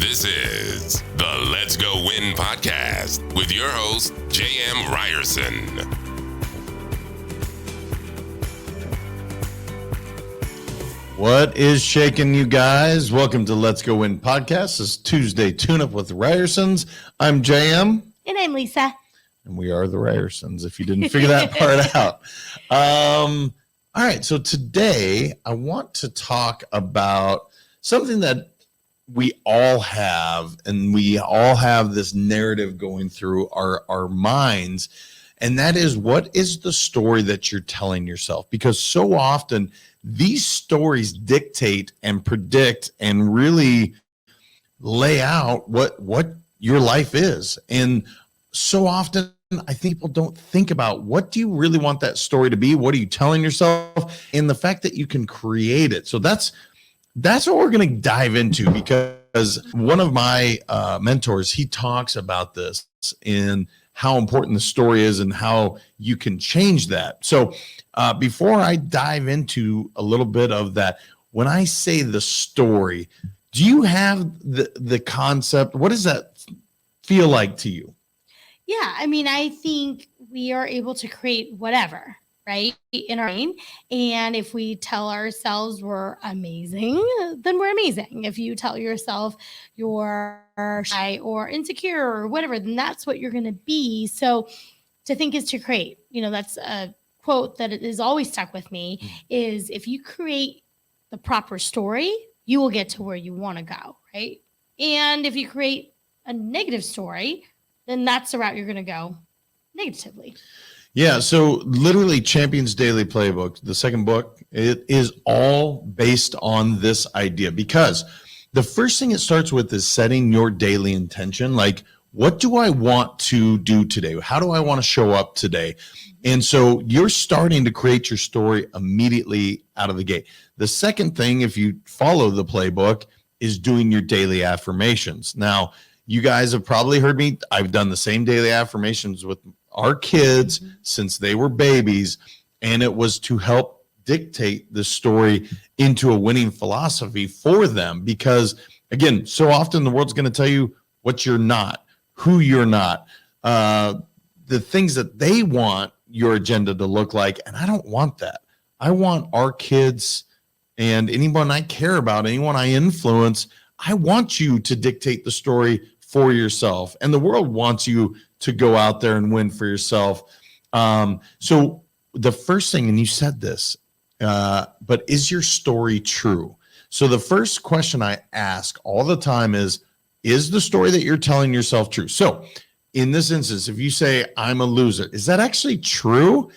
This is the Let's Go Win podcast with your host, J.M. Ryerson. What is shaking, you guys? Welcome to Let's Go Win podcast. This is Tuesday Tune-Up with Ryersons. I'm JM. And I'm Lisa. And we are the Ryersons, if you didn't figure that part out. All right, so today I want to talk about something that we all have, and we all have this narrative going through our minds, and that is, what is the story that you're telling yourself? Because so often these stories dictate and predict and really lay out what your life is. And so often I think people don't think about, what do you really want that story to be? What are you telling yourself? And the fact that you can create it. So that's what we're going to dive into, because one of my mentors, he talks about this in how important the story is and how you can change that. So before I dive into a little bit of that, when I say the story, do you have the concept? What does that feel like to you? Yeah, I mean, I think we are able to create whatever, right, in our brain. And if we tell ourselves we're amazing, then we're amazing. If you tell yourself you're shy or insecure or whatever, then that's what you're going to be. So to think is to create. You know, that's a quote that is always stuck with me, is if you create the proper story, you will get to where you want to go, right? And if you create a negative story, then that's the route you're going to go negatively. Yeah, so literally Champions Daily Playbook, the second book, it is all based on this idea, because the first thing it starts with is setting your daily intention. Like, what do I want to do today? How do I want to show up today? And so you're starting to create your story immediately out of the gate. The second thing, if you follow the playbook, is doing your daily affirmations. Now, you guys have probably heard me. I've done the same daily affirmations with our kids since they were babies, and it was to help dictate the story into a winning philosophy for them. Because again, so often the world's going to tell you what you're not, who you're not, the things that they want your agenda to look like. And I don't want that. I want our kids and anyone I care about, anyone I influence, I want you to dictate the story for yourself. And the world wants you to go out there and win for yourself. So the first thing, and you said this, but is your story true? So the first question I ask all the time is the story that you're telling yourself true? So in this instance, if you say, I'm a loser, is that actually true?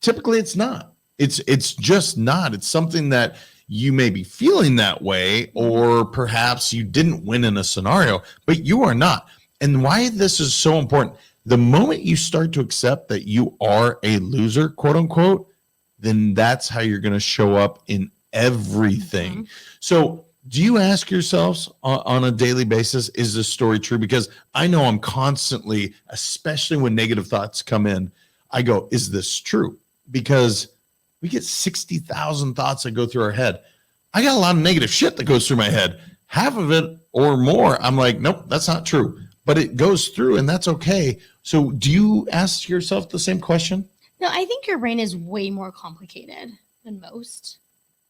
Typically it's not. It's just not. It's something that you may be feeling that way, or perhaps you didn't win in a scenario, but you are not. And why this is so important, the moment you start to accept that you are a loser, quote unquote, then that's how you're going to show up in everything. So do you ask yourselves on a daily basis, is this story true? Because I know I'm constantly, especially when negative thoughts come in, I go, is this true? Because we get 60,000 thoughts that go through our head. I got a lot of negative shit that goes through my head. Half of it or more, I'm like, nope, that's not true. But it goes through, and that's okay. So do you ask yourself the same question? No, I think your brain is way more complicated than most.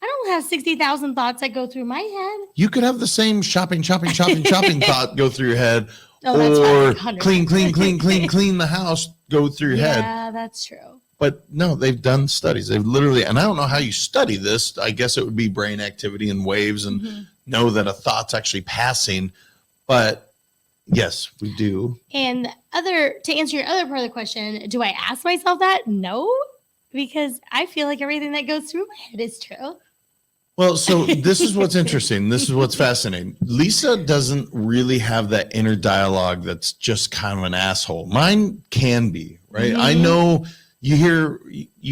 I don't have 60,000 thoughts that go through my head. You could have the same shopping thought go through your head, or clean the house go through your head. Yeah, that's true. But no, they've done studies. They've literally, and I don't know how you study this. I guess it would be brain activity and waves and know that a thought's actually passing. But yes, we do. And to answer your other part of the question, do I ask myself that? No, because I feel like everything that goes through my head is true. Well, so this is what's interesting. This is what's fascinating. Lisa doesn't really have that inner dialogue that's just kind of an asshole. Mine can be, right? I know you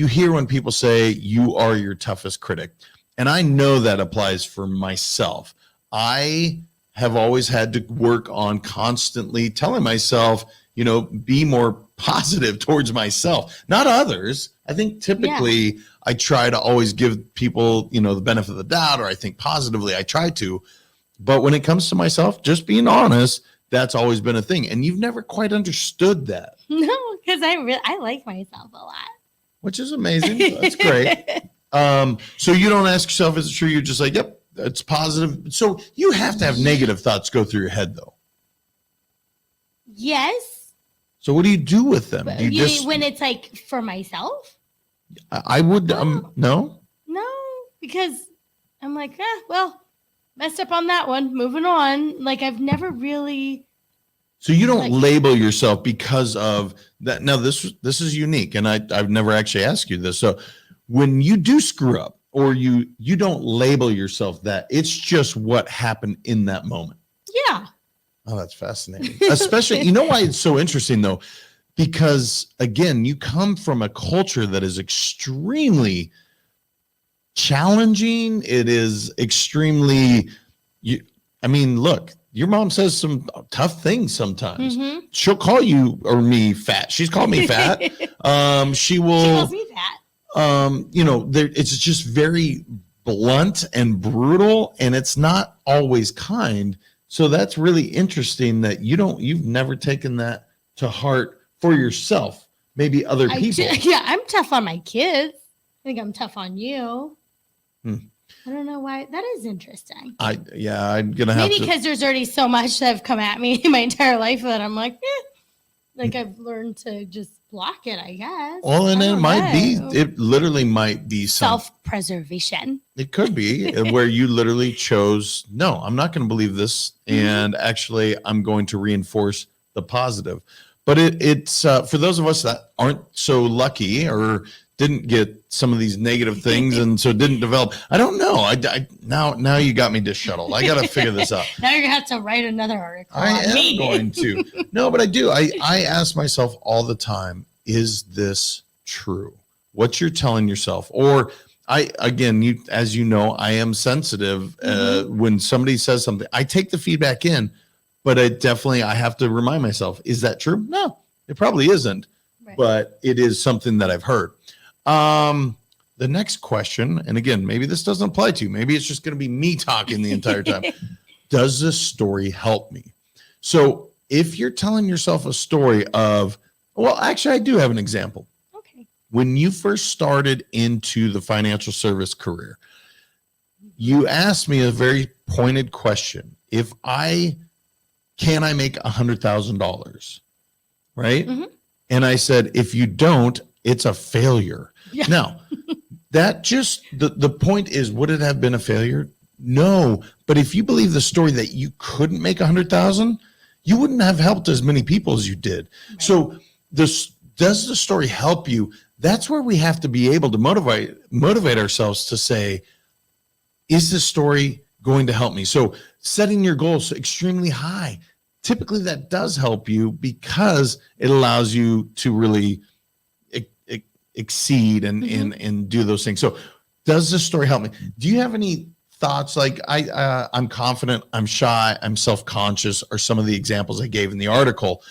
hear when people say you are your toughest critic. And I know that applies for myself. I have always had to work on constantly telling myself, be more positive towards myself, not others. I think typically I try to always give people, the benefit of the doubt, or I think positively, I try to. But when it comes to myself, just being honest, that's always been a thing. And you've never quite understood that. No, because I like myself a lot. Which is amazing. That's great. So you don't ask yourself, is it true? You're just like, yep, it's positive. So you have to have negative thoughts go through your head, though. Yes. So what do you do with them? Do you just, when it's like for myself? I would, no. No, because I'm like, well, messed up on that one. Moving on. Like I've never really. So you don't label yourself because of that. Now this is unique, and I've never actually asked you this. So when you do screw up, or you don't label yourself that, it's just what happened in that moment. Yeah. Oh, that's fascinating. Especially, you know why it's so interesting though, because again, you come from a culture that is extremely challenging. It is extremely. Look. Your mom says some tough things sometimes. Mm-hmm. She'll call you or me fat. She's called me fat. She will. She calls me fat. It's just very blunt and brutal, and it's not always kind. So that's really interesting that you've never taken that to heart for yourself. Maybe other people. I'm tough on my kids. I think I'm tough on you. I don't know why. That is interesting. I'm gonna have maybe because there's already so much that have come at me in my entire life that I'm like, like I've learned to just block it, I guess. Well, and it literally might be self-preservation. It could be where you literally chose, no, I'm not going to believe this, and actually I'm going to reinforce the positive. But it's for those of us that aren't so lucky or didn't get some of these negative things and so didn't develop. I don't know. Now you got me disheveled. I got to figure this out. Now you're going to have to write another article. I am going to. No, but I do. I ask myself all the time, is this true? What you're telling yourself? Or as you know, I am sensitive. When somebody says something, I take the feedback in, but I have to remind myself, is that true? No, it probably isn't, but it is something that I've heard. The next question, and again, maybe this doesn't apply to you. Maybe it's just going to be me talking the entire time. Does this story help me? So if you're telling yourself a story of, well, actually, I do have an example. Okay. When you first started into the financial service career, you asked me a very pointed question. Can I make $100,000? Right? Mm-hmm. And I said, if you don't, it's a failure. Yeah. Now, that just, the point is, would it have been a failure? No. But if you believe the story that you couldn't make 100,000, you wouldn't have helped as many people as you did. Right. So does the story help you? That's where we have to be able to motivate ourselves to say, is this story going to help me? So setting your goals extremely high, typically that does help you because it allows you to really exceed and do those things. So does this story help me? Do you have any thoughts? Like I'm confident, I'm shy, I'm self-conscious, are some of the examples I gave in the article.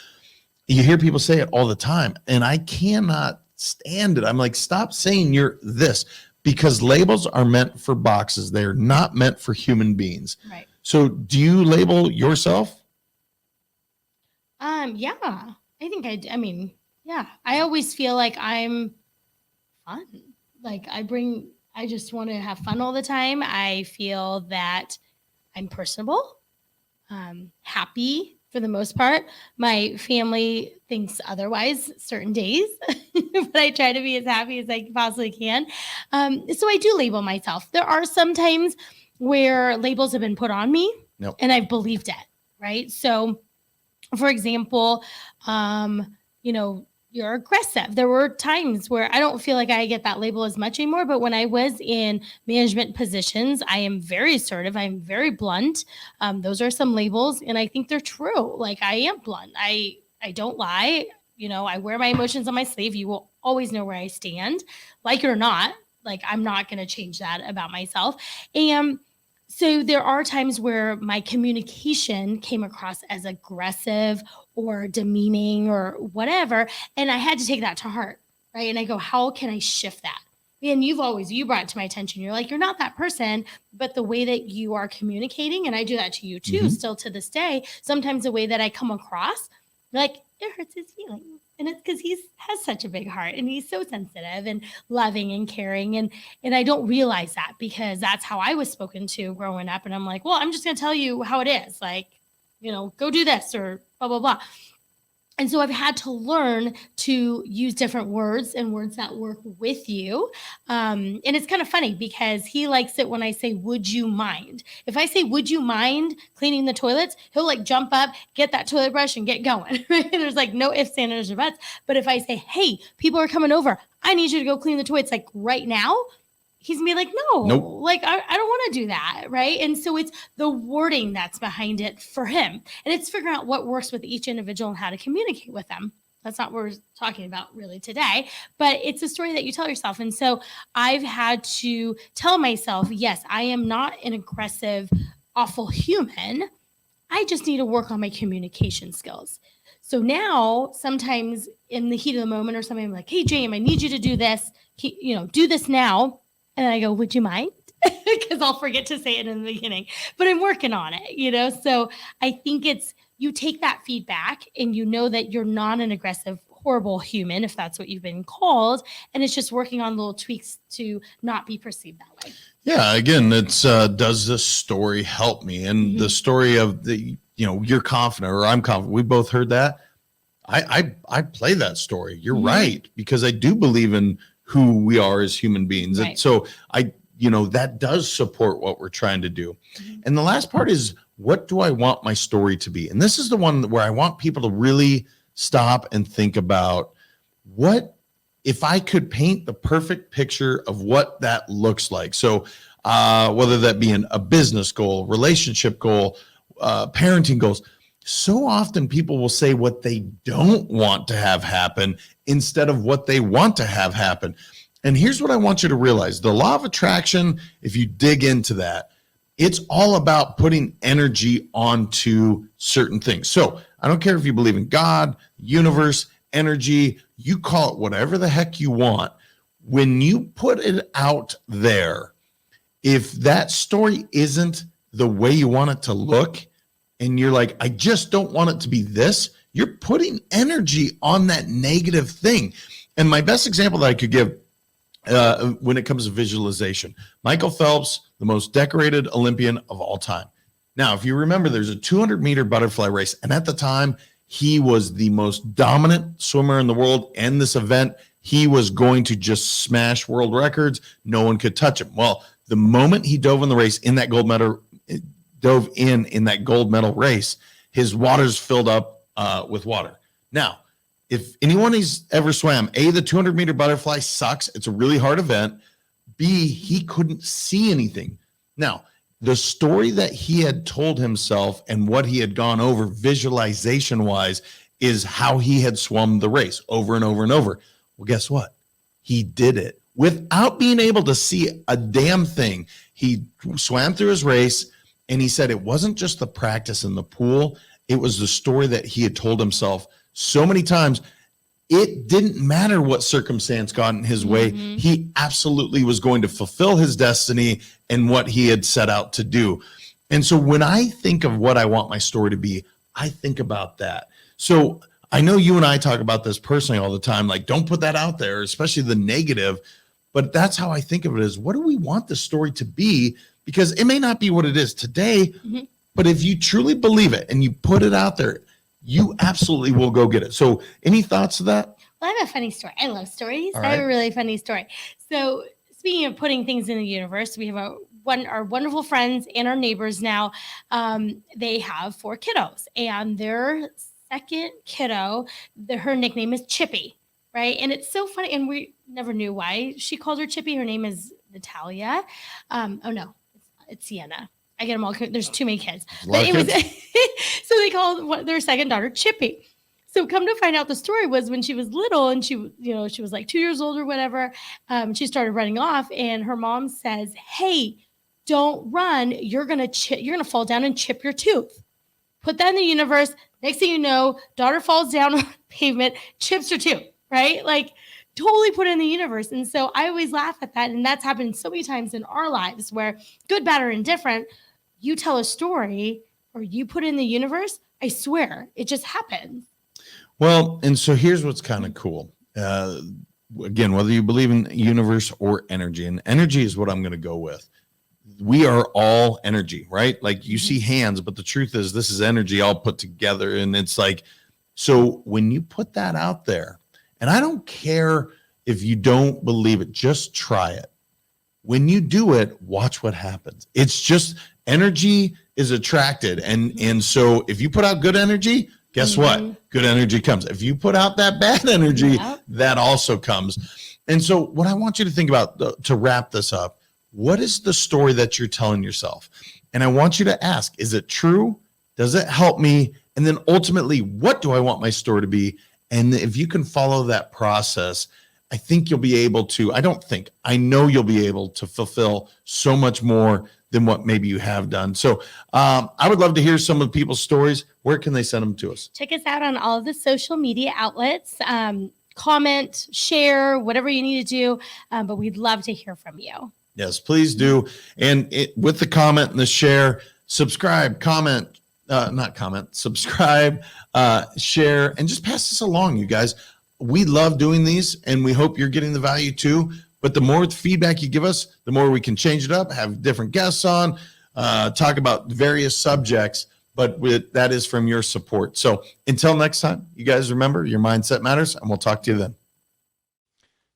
You hear people say it all the time, and I cannot stand it. I'm like, stop saying you're this, because labels are meant for boxes. They're not meant for human beings. Right. So do you label yourself? Yeah, I think yeah, I always feel like I'm fun. Like I just want to have fun all the time. I feel that I'm personable, happy for the most part. My family thinks otherwise certain days, but I try to be as happy as I possibly can. So I do label myself. There are some times where labels have been put on me and I've believed it, right? So for example, you're aggressive. There were times where I don't feel like I get that label as much anymore, but when I was in management positions, I am very assertive. I'm very blunt. Those are some labels, and I think they're true. Like I am blunt. I don't lie. I wear my emotions on my sleeve. You will always know where I stand, like it or not. Like I'm not going to change that about myself. And so there are times where my communication came across as aggressive or demeaning or whatever. And I had to take that to heart, right? And I go, how can I shift that? And you brought it to my attention. You're like, you're not that person, but the way that you are communicating, and I do that to you too, still to this day, sometimes the way that I come across, like it hurts his feelings. And it's because he has such a big heart and he's so sensitive and loving and caring. And I don't realize that because that's how I was spoken to growing up. And I'm like, well, I'm just going to tell you how it is. Like, go do this or blah, blah, blah. And so I've had to learn to use different words and words that work with you. And it's kind of funny because he likes it when I say, would you mind? If I say, would you mind cleaning the toilets? He'll like jump up, get that toilet brush and get going. Right? There's like no ifs, ands, or buts. But if I say, hey, people are coming over, I need you to go clean the toilets like right now. He's gonna be like, no, Nope. like I don't want to do that, right? And so it's the wording that's behind it for him. And it's figuring out what works with each individual and how to communicate with them. That's not what we're talking about really today, but it's a story that you tell yourself. And so I've had to tell myself, yes, I am not an aggressive, awful human. I just need to work on my communication skills. So now sometimes in the heat of the moment or something, I'm like, hey, James, I need you to do this, do this now. And I go, would you mind? Because I'll forget to say it in the beginning, but I'm working on it, So I think you take that feedback and you know that you're not an aggressive, horrible human, if that's what you've been called. And it's just working on little tweaks to not be perceived that way. Yeah. Again, it's, does this story help me? And the story of you're confident or I'm confident. We both heard that. I play that story. You're right. Because I do believe in who we are as human beings. Right. And so that does support what we're trying to do. And the last part is, what do I want my story to be? And this is the one where I want people to really stop and think about, what if I could paint the perfect picture of what that looks like? So whether that be a business goal, relationship goal, parenting goals, so often people will say what they don't want to have happen instead of what they want to have happen. And here's what I want you to realize. The law of attraction, if you dig into that, it's all about putting energy onto certain things. So I don't care if you believe in God, universe, energy, you call it whatever the heck you want. When you put it out there, if that story isn't the way you want it to look, and you're like, I just don't want it to be this, you're putting energy on that negative thing. And my best example that I could give when it comes to visualization, Michael Phelps, the most decorated Olympian of all time. Now, if you remember, there's a 200-meter butterfly race. And at the time, he was the most dominant swimmer in the world. And this event, he was going to just smash world records. No one could touch him. Well, the moment he dove in the race in that gold medal, that gold medal race, his waters filled up with water. Now, if anyone has ever swam, A, the 200-meter butterfly sucks. It's a really hard event. B, he couldn't see anything. Now, the story that he had told himself and what he had gone over visualization-wise is how he had swum the race over and over and over. Well, guess what? He did it without being able to see a damn thing. He swam through his race. And he said it wasn't just the practice in the pool. It was the story that he had told himself so many times. It didn't matter what circumstance got in his way. He absolutely was going to fulfill his destiny and what he had set out to do. And so when I think of what I want my story to be, I think about that. So I know you and I talk about this personally all the time. Like, don't put that out there, especially the negative. But that's how I think of it, is what do we want the story to be? Because it may not be what it is today, but if you truly believe it and you put it out there, you absolutely will go get it. So any thoughts to that? Well, I have a funny story. I love stories. All I have right. a really funny story. So speaking of putting things in the universe, we have our wonderful friends and our neighbors now. They have 4 kiddos, and their second kiddo, her nickname is Chippy, right? And it's so funny. And we never knew why she called her Chippy. Her name is Natalia. It's Sienna. I get them all. There's too many kids. But it was, so they called their second daughter Chippy. So come to find out, the story was when she was little and she was like 2 years old or whatever. She started running off, and her mom says, "Hey, don't run. You're gonna fall down and chip your tooth." Put that in the universe. Next thing you know, daughter falls down on the pavement, chips her tooth. Right? Like, totally put it in the universe. And so I always laugh at that. And that's happened so many times in our lives where good, bad, or indifferent, you tell a story or you put it in the universe, I swear, it just happens. Well, and so here's what's kind of cool. Again, whether you believe in universe or energy, and energy is what I'm going to go with. We are all energy, right? Like you see hands, but the truth is this is energy all put together. And it's like, so when you put that out there, and I don't care if you don't believe it, just try it. When you do it, watch what happens. It's just energy is attracted. And so if you put out good energy, guess what? Good energy comes. If you put out that bad energy, that also comes. And so what I want you to think about to wrap this up, what is the story that you're telling yourself? And I want you to ask, is it true? Does it help me? And then ultimately, what do I want my story to be? And if you can follow that process, I think you'll be able to, I know you'll be able to fulfill so much more than what maybe you have done. So I would love to hear some of people's stories. Where can they send them to us? Check us out on all of the social media outlets. Comment, share, whatever you need to do. But we'd love to hear from you. Yes, please do. And with the comment and the share, subscribe, subscribe, share, and just pass this along, you guys. We love doing these, and we hope you're getting the value too. But the more feedback you give us, the more we can change it up, have different guests on, talk about various subjects. But that is from your support. So until next time, you guys remember, your mindset matters, and we'll talk to you then.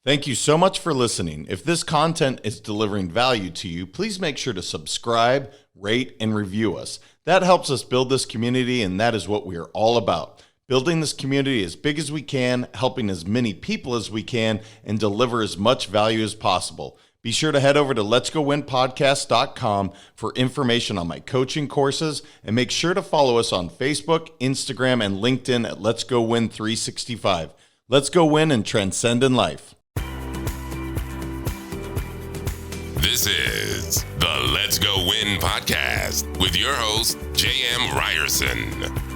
Thank you so much for listening. If this content is delivering value to you, please make sure to subscribe, rate, and review us. That helps us build this community, and that is what we are all about. Building this community as big as we can, helping as many people as we can, and deliver as much value as possible. Be sure to head over to letsgowinpodcast.com for information on my coaching courses, and make sure to follow us on Facebook, Instagram, and LinkedIn at Let's Go Win 365. Let's go win and transcend in life. This is the Let's Go Win podcast with your host, J.M. Ryerson.